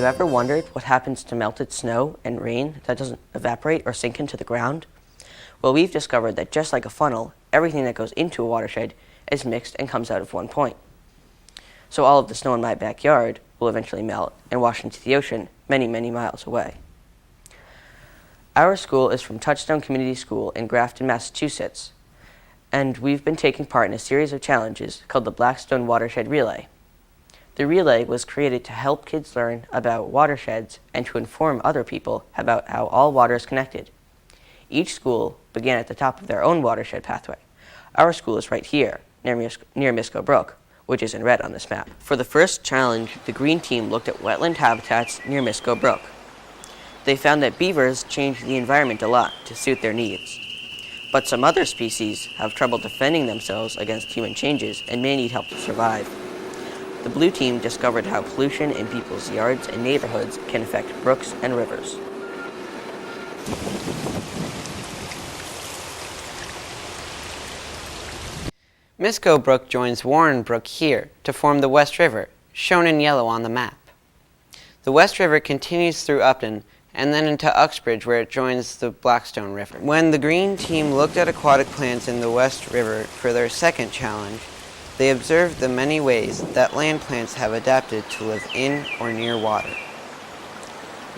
you ever wondered what happens to melted snow and rain that doesn't evaporate or sink into the ground? Well, we've discovered that just like a funnel, everything that goes into a watershed is mixed and comes out of one point. So all of the snow in my backyard will eventually melt and wash into the ocean many, many miles away. Our school is from Touchstone Community School in Grafton, Massachusetts, and we've been taking part in a series of challenges called the Blackstone Watershed Relay. The relay was created to help kids learn about watersheds and to inform other people about how all water is connected. Each school began at the top of their own watershed pathway. Our school is right here, near Misco Brook, which is in red on this map. For the first challenge, the green team looked at wetland habitats near Misco Brook. They found that beavers change the environment a lot to suit their needs. But some other species have trouble defending themselves against human changes and may need help to survive. The blue team discovered how pollution in people's yards and neighborhoods can affect brooks and rivers. Misco Brook joins Warren Brook here to form the West River, shown in yellow on the map. The West River continues through Upton and then into Uxbridge, where it joins the Blackstone River. When the green team looked at aquatic plants in the West River for their second challenge, they observed the many ways that land plants have adapted to live in or near water.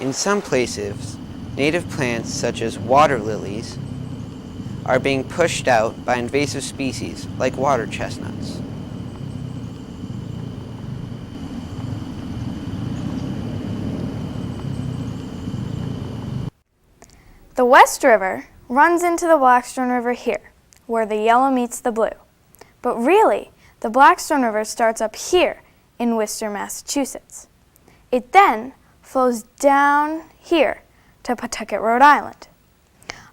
In some places, native plants such as water lilies are being pushed out by invasive species like water chestnuts. The West River runs into the Blackstone River here, where the yellow meets the blue. But really, the Blackstone River starts up here in Worcester, Massachusetts. It then flows down here to Pawtucket, Rhode Island.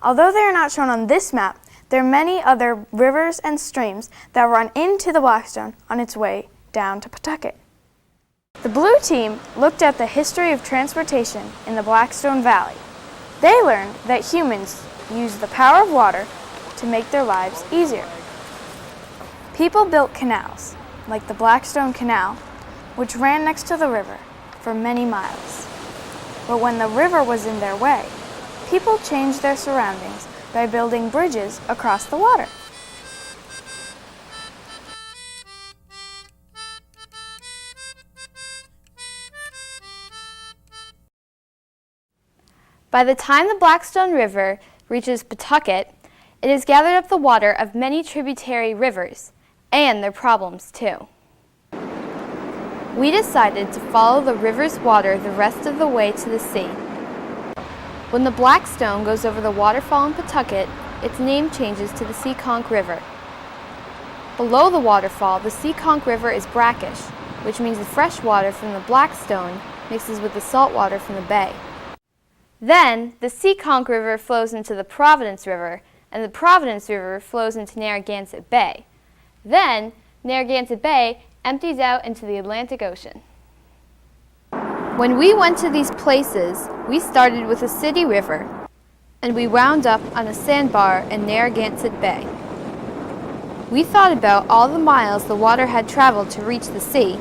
Although they are not shown on this map, there are many other rivers and streams that run into the Blackstone on its way down to Pawtucket. The blue team looked at the history of transportation in the Blackstone Valley. They learned that humans use the power of water to make their lives easier. People built canals, like the Blackstone Canal, which ran next to the river for many miles. But when the river was in their way, people changed their surroundings by building bridges across the water. By the time the Blackstone River reaches Pawtucket, it has gathered up the water of many tributary rivers, and their problems too. We decided to follow the river's water the rest of the way to the sea. When the Blackstone goes over the waterfall in Pawtucket, its name changes to the Seekonk River. Below the waterfall, the Seekonk River is brackish, which means the fresh water from the Blackstone mixes with the salt water from the bay. Then, the Seekonk River flows into the Providence River, and the Providence River flows into Narragansett Bay. Then, Narragansett Bay empties out into the Atlantic Ocean. When we went to these places, we started with a city river, and we wound up on a sandbar in Narragansett Bay. We thought about all the miles the water had traveled to reach the sea,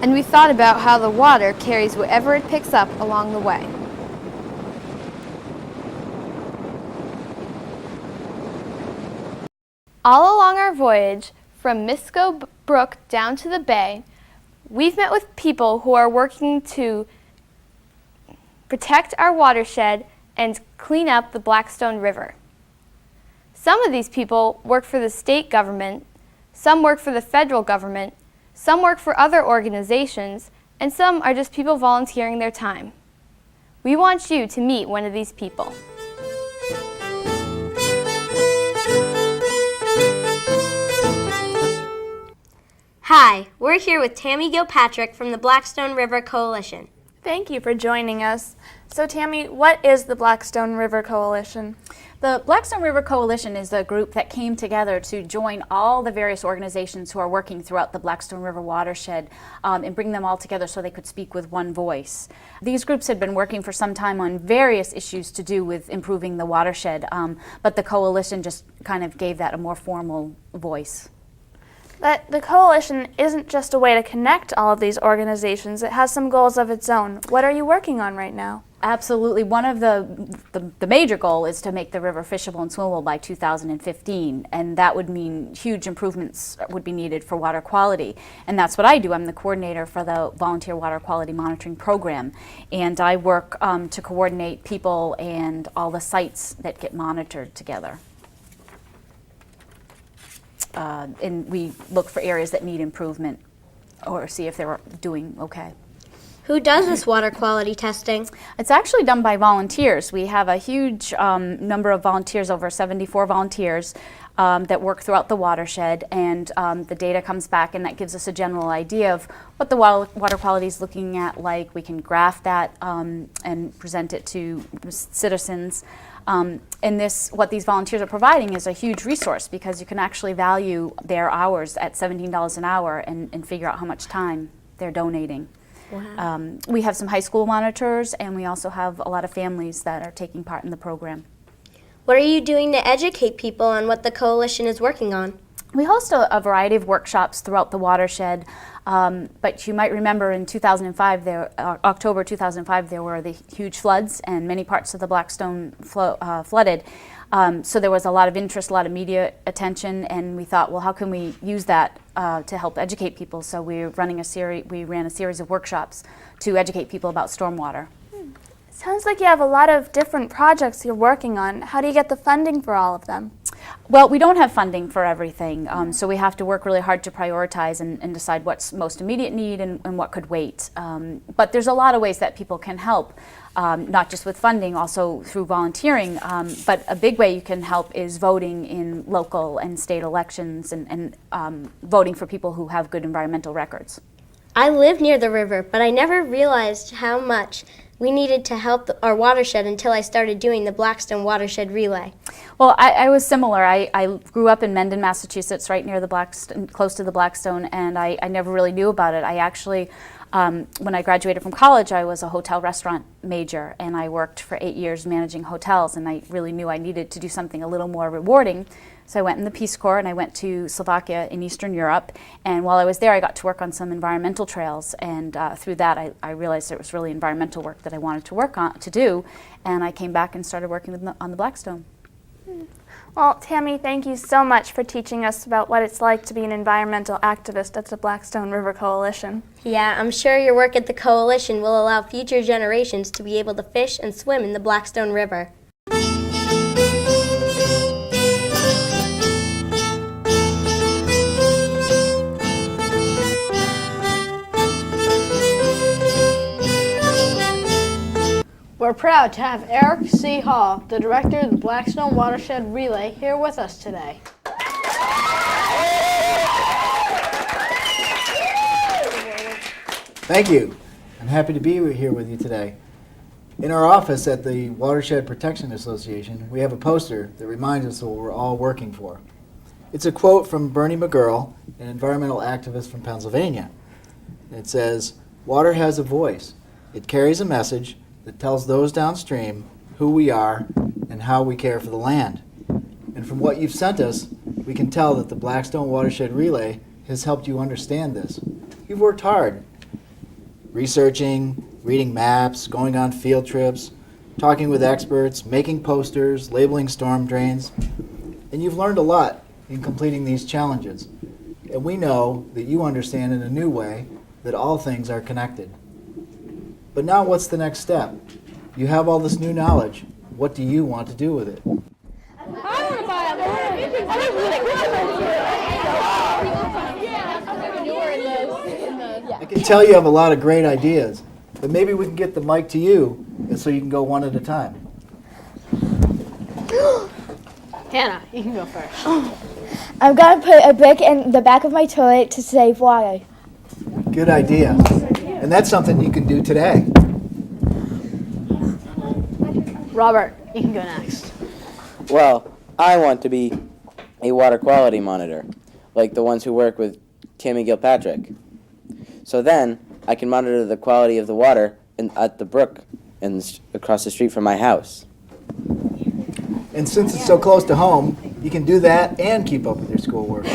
and we thought about how the water carries whatever it picks up along the way. All along our voyage, from Misco Brook down to the bay, we've met with people who are working to protect our watershed and clean up the Blackstone River. Some of these people work for the state government, some work for the federal government, some work for other organizations, and some are just people volunteering their time. We want you to meet one of these people. Hi, we're here with Tammy Gilpatrick from the Blackstone River Coalition. Thank you for joining us. So Tammy, what is the Blackstone River Coalition? The Blackstone River Coalition is a group that came together to join all the various organizations who are working throughout the Blackstone River watershed and bring them all together so they could speak with one voice. These groups had been working for some time on various issues to do with improving the watershed, but the coalition just kind of gave that a more formal voice. But the coalition isn't just a way to connect all of these organizations. It has some goals of its own. What are you working on right now? Absolutely. One of the major goal is to make the river fishable and swimmable by 2015, and that would mean huge improvements would be needed for water quality. And that's what I do. I'm the coordinator for the Volunteer Water Quality Monitoring Program, and I work to coordinate people and all the sites that get monitored together. And we look for areas that need improvement or see if they're doing okay. Who does this water quality testing? It's actually done by volunteers. We have a huge number of volunteers, over 74 volunteers, that work throughout the watershed, and the data comes back, and that gives us a general idea of what the water quality is looking at like. We can graph that and present it to citizens. And what these volunteers are providing is a huge resource, because you can actually value their hours at $17 an hour and figure out how much time they're donating. Wow. We have some high school monitors, and we also have a lot of families that are taking part in the program. What are you doing to educate people on what the coalition is working on? We host a variety of workshops throughout the watershed, but you might remember in 2005, October 2005, there were the huge floods, and many parts of the Blackstone flooded. So there was a lot of interest, a lot of media attention, and we thought, well, how can we use that to help educate people? So we ran a series of workshops to educate people about stormwater. Sounds like you have a lot of different projects you're working on. How do you get the funding for all of them? Well, we don't have funding for everything, so we have to work really hard to prioritize and decide what's most immediate need and what could wait. But there's a lot of ways that people can help, not just with funding, also through volunteering. But a big way you can help is voting in local and state elections and voting for people who have good environmental records. I live near the river, but I never realized how much we needed to help our watershed until I started doing the Blackstone Watershed Relay. Well, I was similar. I grew up in Mendon, Massachusetts, right near the Blackstone, close to the Blackstone, and I never really knew about it. I actually, when I graduated from college, I was a hotel restaurant major, and I worked for 8 years managing hotels, and I really knew I needed to do something a little more rewarding. So I went in the Peace Corps, and I went to Slovakia in Eastern Europe, and while I was there I got to work on some environmental trails, and through that I realized it was really environmental work that I wanted to do, and I came back and started working on the Blackstone. Well, Tammy, thank you so much for teaching us about what it's like to be an environmental activist at the Blackstone River Coalition. Yeah, I'm sure your work at the coalition will allow future generations to be able to fish and swim in the Blackstone River. We're proud to have Eric C. Hall, the director of the Blackstone Watershed Relay, here with us today. Thank you. I'm happy to be here with you today. In our office at the Watershed Protection Association, we have a poster that reminds us of what we're all working for. It's a quote from Bernie McGurl, an environmental activist from Pennsylvania. It says, "Water has a voice. It carries a message that tells those downstream who we are and how we care for the land." And from what you've sent us, we can tell that the Blackstone Watershed Relay has helped you understand this. You've worked hard, researching, reading maps, going on field trips, talking with experts, making posters, labeling storm drains, and you've learned a lot in completing these challenges. And we know that you understand in a new way that all things are connected. But now what's the next step? You have all this new knowledge. What do you want to do with it? I can tell you have a lot of great ideas, but maybe we can get the mic to you and so you can go one at a time. Hannah, you can go first. I'm going to put a brick in the back of my toilet to save water. Good idea. And that's something you can do today. Robert, you can go next. Well, I want to be a water quality monitor, like the ones who work with Tammy Gilpatrick. So then I can monitor the quality of the water at the brook and across the street from my house. And since it's so close to home, you can do that and keep up with your schoolwork.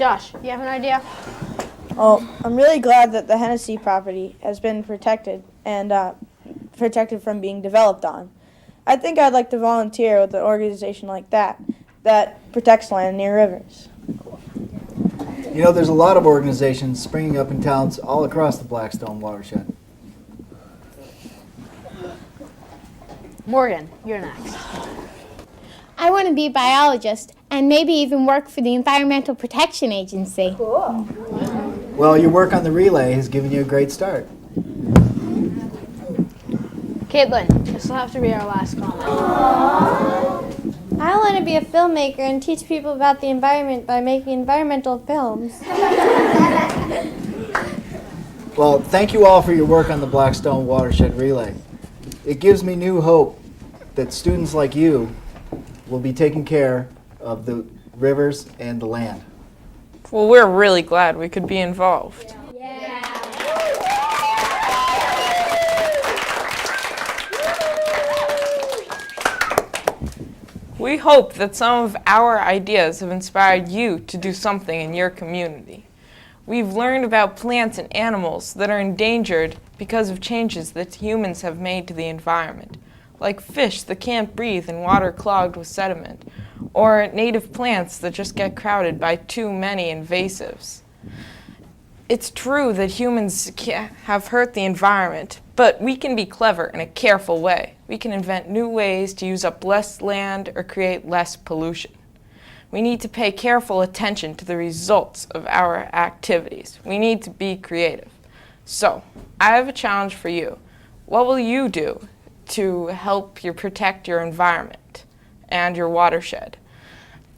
Josh, you have an idea? Well, I'm really glad that the Hennessy property has been protected and protected from being developed on. I think I'd like to volunteer with an organization like that protects land near rivers. You know, there's a lot of organizations springing up in towns all across the Blackstone Watershed. Morgan, you're next. I want to be a biologist and maybe even work for the Environmental Protection Agency. Cool. Well, your work on the relay has given you a great start. Caitlin, this will have to be our last comment. I want to be a filmmaker and teach people about the environment by making environmental films. Well, thank you all for your work on the Blackstone Watershed Relay. It gives me new hope that students like you will be taking care of the rivers and the land. Well, we're really glad we could be involved. We hope that some of our ideas have inspired you to do something in your community. We've learned about plants and animals that are endangered because of changes that humans have made to the environment, like fish that can't breathe in water clogged with sediment, or native plants that just get crowded by too many invasives. It's true that humans have hurt the environment, but we can be clever in a careful way. We can invent new ways to use up less land or create less pollution. We need to pay careful attention to the results of our activities. We need to be creative. So, I have a challenge for you. What will you do to help you protect your environment and your watershed?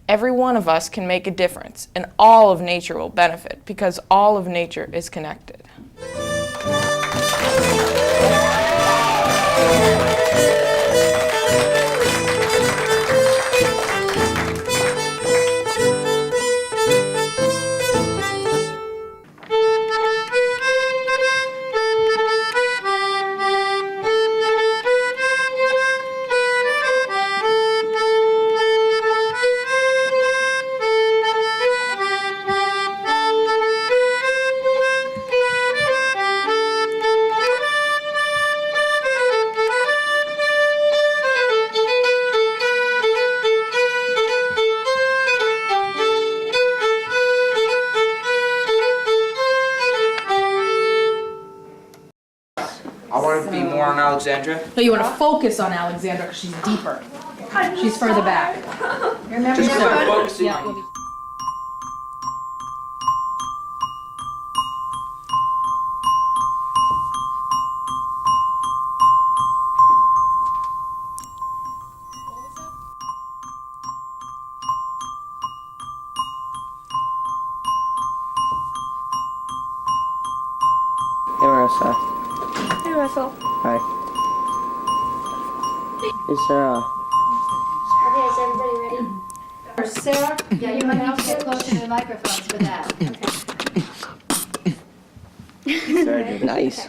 Every one of us can make a difference, and all of nature will benefit because all of nature is connected. I want to be more on Alexandra. No, you want to focus on Alexandra because she's deeper. She's further back. Remember Just start focusing yeah. on you. Hey, Marissa. Hey, Russell. Hi. Is Sarah? Okay, is everybody ready? Sarah, yeah, you might have to get close to the microphones for that. Nice.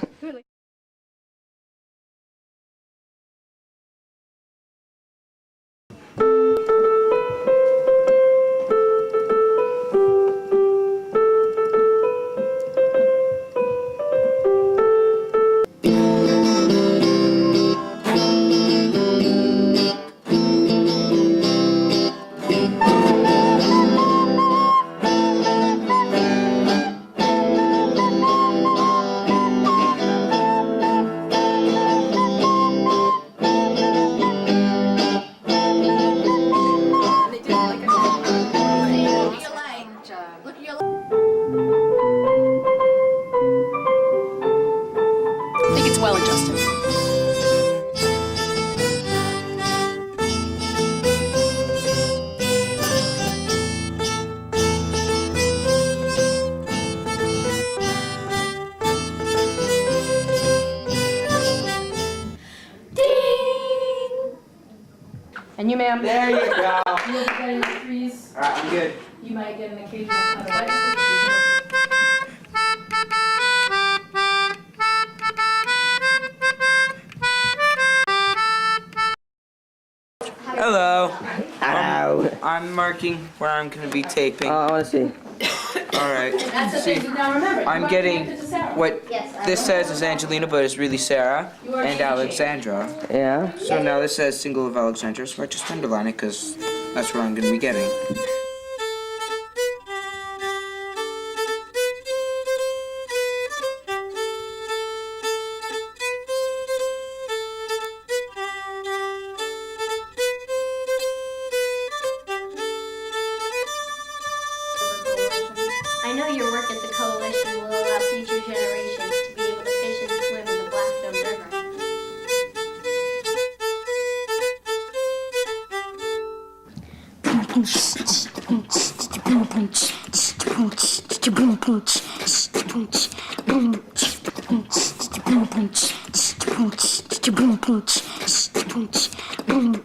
I think it's well adjusted. And you, ma'am. There you go. You look at your trees. All right, I'm good. You might get an occasional kind of light. Hello. Hello. I'm marking where I'm going to be taping. I want to see. Alright. That's the See, thing. Now remember, I'm getting what Yes, this says is Angelina, but it's really Sarah and Alexandra. Yeah? So now this says single of Alexandra, so I just underline it because that's where I'm going to be getting. I know your work at the coalition will allow future generations to be able to fish and swim in the Blackstone River. Boom,